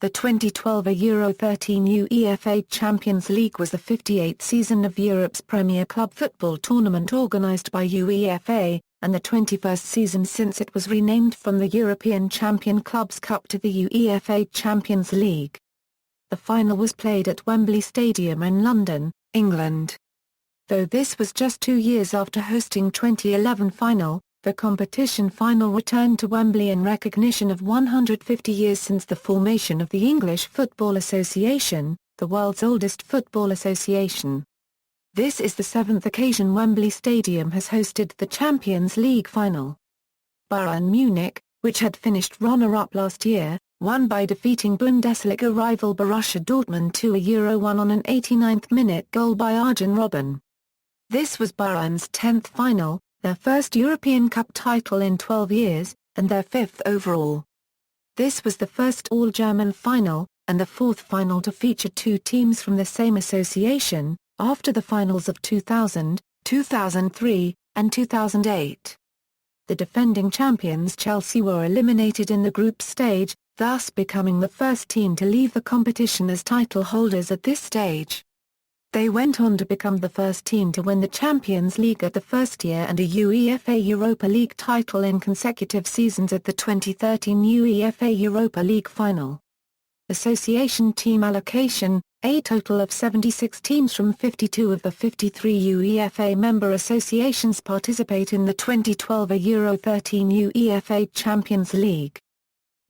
The 2012 Euro 13 UEFA Champions League was the 58th season of Europe's premier club football tournament organised by UEFA, and the 21st season since it was renamed from the European Champion Clubs Cup to the UEFA Champions League. The final was played at Wembley Stadium in London, England. Though this was just 2 years after hosting 2011 final, the competition final returned to Wembley in recognition of 150 years since the formation of the English Football Association, the world's oldest football association. This is the 7th occasion Wembley Stadium has hosted the Champions League final. Bayern Munich, which had finished runner-up last year, won by defeating Bundesliga rival Borussia Dortmund 2-1 on an 89th-minute goal by Arjen Robben. This was Bayern's 10th final, their first European Cup title in 12 years, and their 5th overall. This was the first all-German final, and the 4th final to feature 2 teams from the same association, after the finals of 2000, 2003, and 2008. The defending champions Chelsea were eliminated in the group stage, thus becoming the first team to leave the competition as title holders at this stage. They went on to become the first team to win the Champions League at the first year and a UEFA Europa League title in consecutive seasons at the 2013 UEFA Europa League final. Association team allocation: a total of 76 teams from 52 of the 53 UEFA member associations participate in the 2012 Euro 13 UEFA Champions League.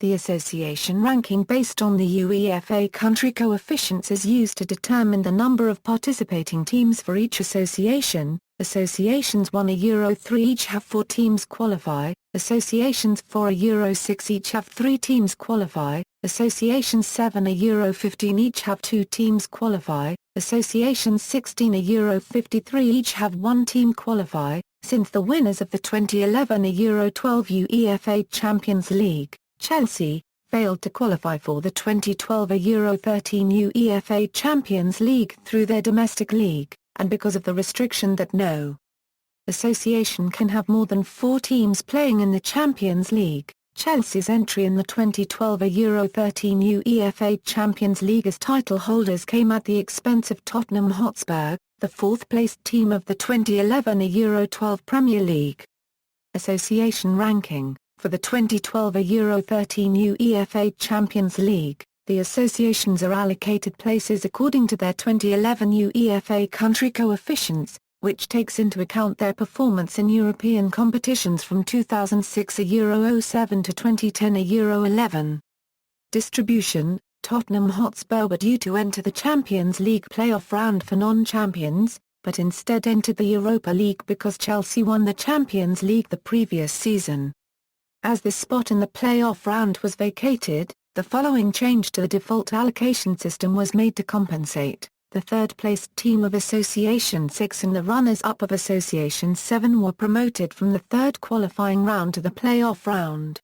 The association ranking based on the UEFA country coefficients is used to determine the number of participating teams for each association. Associations 1 Euro 3 each have 4 teams qualify, associations 4 Euro 6 each have 3 teams qualify, associations 7 Euro 15 each have 2 teams qualify, associations 16 Euro 53 each have 1 team qualify. Since the winners of the 2011 Euro 12 UEFA Champions League, Chelsea, failed to qualify for the 2012 Euro 13 UEFA Champions League through their domestic league, and because of the restriction that no association can have more than 4 teams playing in the Champions League, Chelsea's entry in the 2012 Euro 13 UEFA Champions League as title holders came at the expense of Tottenham Hotspur, the 4th-placed team of the 2011 Euro 12 Premier League. Association ranking: for the 2012 Euro 13 UEFA Champions League, the associations are allocated places according to their 2011 UEFA country coefficients, which takes into account their performance in European competitions from 2006 Euro 07 to 2010 Euro 11. Distribution: Tottenham Hotspur were due to enter the Champions League playoff round for non-champions, but instead entered the Europa League because Chelsea won the Champions League the previous season. As this spot in the playoff round was vacated, the following change to the default allocation system was made to compensate. The third-placed team of Association 6 and the runners-up of Association 7 were promoted from the third qualifying round to the playoff round.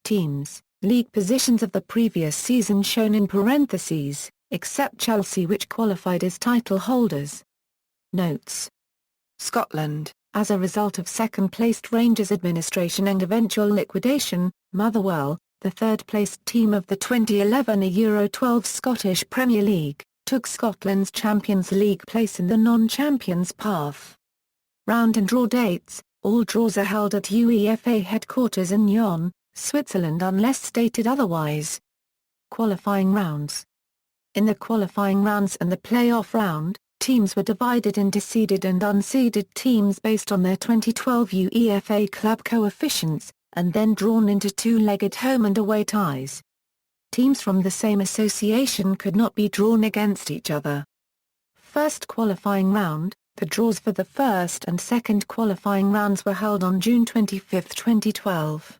Teams, league positions of the previous season shown in parentheses, except Chelsea which qualified as title holders. Notes: Scotland. As a result of second-placed Rangers administration and eventual liquidation, Motherwell, the third-placed team of the 2011 Euro 12 Scottish Premier League, took Scotland's Champions League place in the non-champions path. Round and draw dates: all draws are held at UEFA headquarters in Nyon, Switzerland unless stated otherwise. Qualifying rounds: in the qualifying rounds and the play-off round, teams were divided into seeded and unseeded teams based on their 2012 UEFA club coefficients, and then drawn into 2-legged home and away ties. Teams from the same association could not be drawn against each other. First qualifying round: the draws for the first and second qualifying rounds were held on June 25, 2012.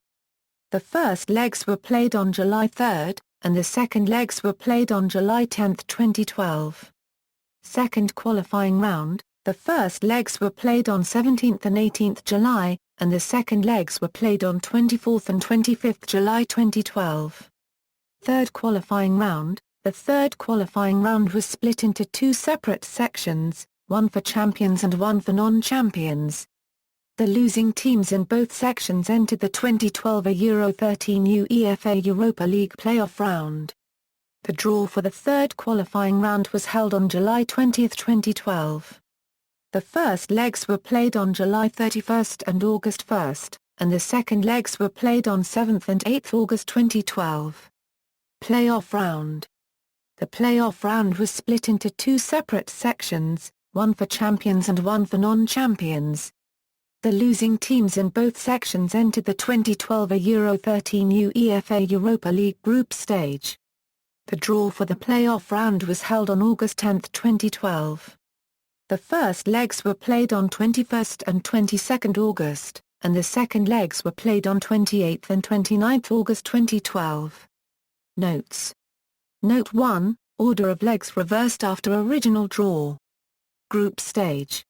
The first legs were played on July 3, and the second legs were played on July 10, 2012. Second qualifying round: the first legs were played on 17th and 18th July, and the second legs were played on 24th and 25th July 2012. Third qualifying round: the third qualifying round was split into 2 separate sections, one for champions and one for non-champions. The losing teams in both sections entered the 2012 Euro 13 UEFA Europa League playoff round. The draw for the third qualifying round was held on July 20, 2012. The first legs were played on July 31 and August 1, and the second legs were played on 7 and 8 August 2012. Playoff round. The playoff round was split into two separate sections, one for champions and one for non-champions. The losing teams in both sections entered the 2012 Euro 13 UEFA Europa League group stage. The draw for the playoff round was held on August 10, 2012. The first legs were played on 21 and 22 August, and the second legs were played on 28 and 29 August 2012. Notes. Note 1, order of legs reversed after original draw. Group stage.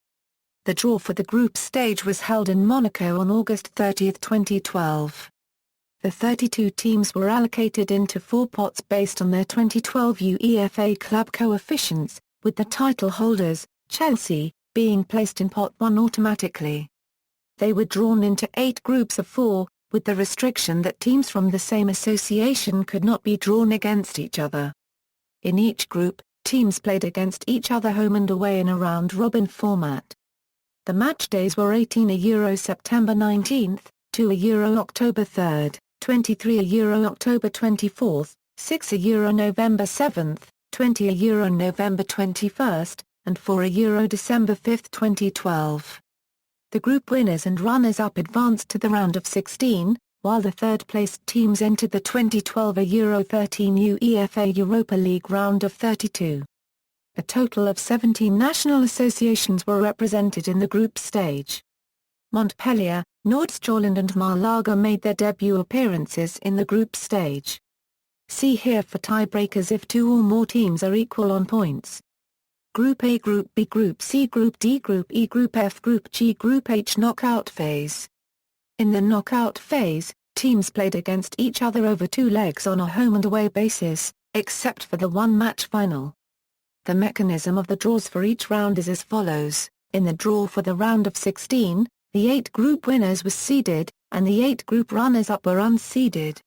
The draw for the group stage was held in Monaco on August 30, 2012. The 32 teams were allocated into 4 pots based on their 2012 UEFA club coefficients, with the title holders, Chelsea, being placed in pot 1 automatically. They were drawn into 8 groups of 4, with the restriction that teams from the same association could not be drawn against each other. In each group, teams played against each other home and away in a round-robin format. The match days were 18 September 19, 2 October 3, 23 October 24, 6 November 7, 20 November 21, and 4 December 5, 2012. The group winners and runners-up advanced to the round of 16, while the third-placed teams entered the 2012 Euro 13 UEFA Europa League round of 32. A total of 17 national associations were represented in the group stage. Montpellier, Nordjylland and Malaga made their debut appearances in the group stage. See here for tiebreakers if 2 or more teams are equal on points. Group A, Group B, Group C, Group D, Group E, Group F, Group G, Group H. Knockout phase. In the knockout phase, teams played against each other over 2 legs on a home and away basis, except for the one-match final. The mechanism of the draws for each round is as follows. In the draw for the round of 16, the 8 group winners were seeded, and the 8 group runners-up were unseeded.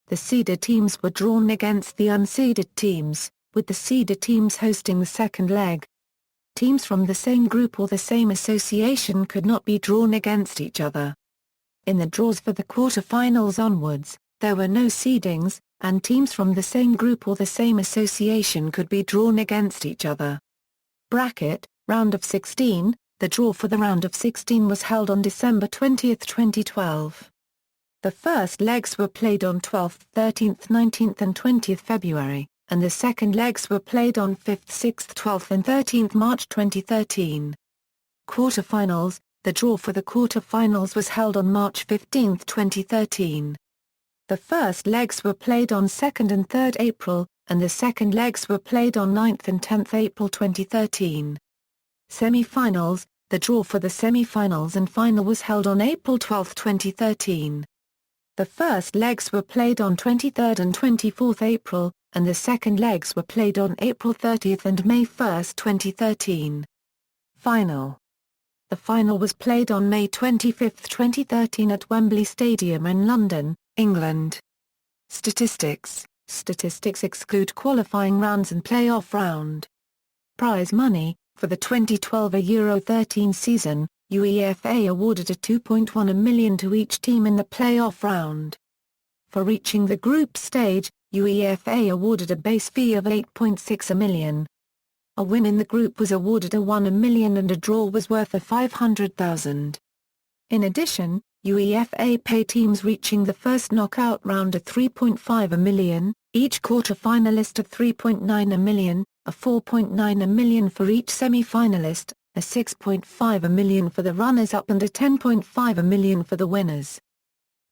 The seeded teams were drawn against the unseeded teams, with the seeded teams hosting the second leg. Teams from the same group or the same association could not be drawn against each other. In the draws for the quarterfinals onwards, there were no seedings, and teams from the same group or the same association could be drawn against each other. Bracket, round of 16, the draw for the round of 16 was held on December 20, 2012. The first legs were played on 12th, 13th, 19th and 20th February, and the second legs were played on 5th, 6th, 12th and 13th March 2013. Quarterfinals, the draw for the quarterfinals was held on March 15, 2013. The first legs were played on 2nd and 3rd April, and the second legs were played on 9th and 10th April 2013. Semi-finals, the draw for the semi-finals and final was held on April 12, 2013. The first legs were played on 23rd and 24th April, and the second legs were played on April 30 and May 1, 2013. Final. The final was played on May 25, 2013 at Wembley Stadium in London, England. Statistics. Statistics exclude qualifying rounds and playoff round. Prize money. For the 2012 Euro 13 season, UEFA awarded a 2.1 million to each team in the playoff round. For reaching the group stage, UEFA awarded a base fee of 8.6 million. A win in the group was awarded a 1 million and a draw was worth a 500,000. In addition, UEFA paid teams reaching the first knockout round a 3.5 million, each quarter-finalist a 3.9 million, a 4.9 million for each semi-finalist, a 6.5 million for the runners-up and a 10.5 million for the winners.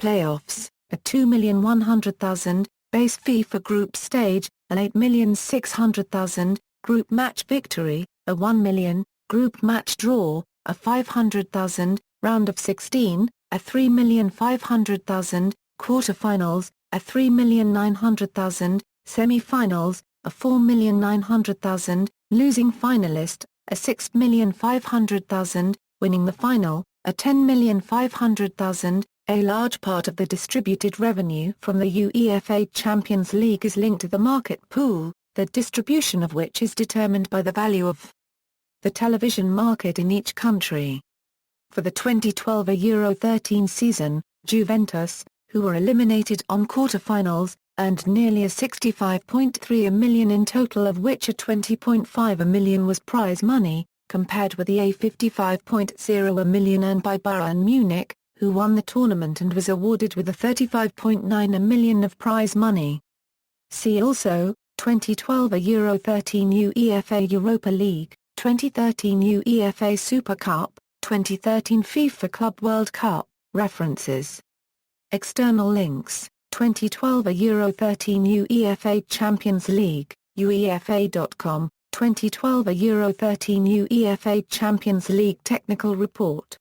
Playoffs, a 2,100,000, base fee for group stage, an 8,600,000, group match victory, a 1 million, group match draw, a 500,000, round of 16, a 3,500,000, quarterfinals, a 3,900,000, semi-finals, a 4,900,000, losing finalist, a 6,500,000, winning the final, a 10,500,000, A large part of the distributed revenue from the UEFA Champions League is linked to the market pool, the distribution of which is determined by the value of the television market in each country. For the 2012 Euro 13 season, Juventus, who were eliminated on quarterfinals, earned nearly a $65.3 million in total, of which a $20.5 million was prize money, compared with the $55.0 million earned by Bayern Munich, who won the tournament and was awarded with a $35.9 million of prize money. See also, 2012 Euro 13 UEFA Europa League, 2013 UEFA Super Cup, 2013 FIFA Club World Cup, references. External links, 2012 Euro 13 UEFA Champions League, UEFA.com, 2012 Euro 13 UEFA Champions League Technical Report.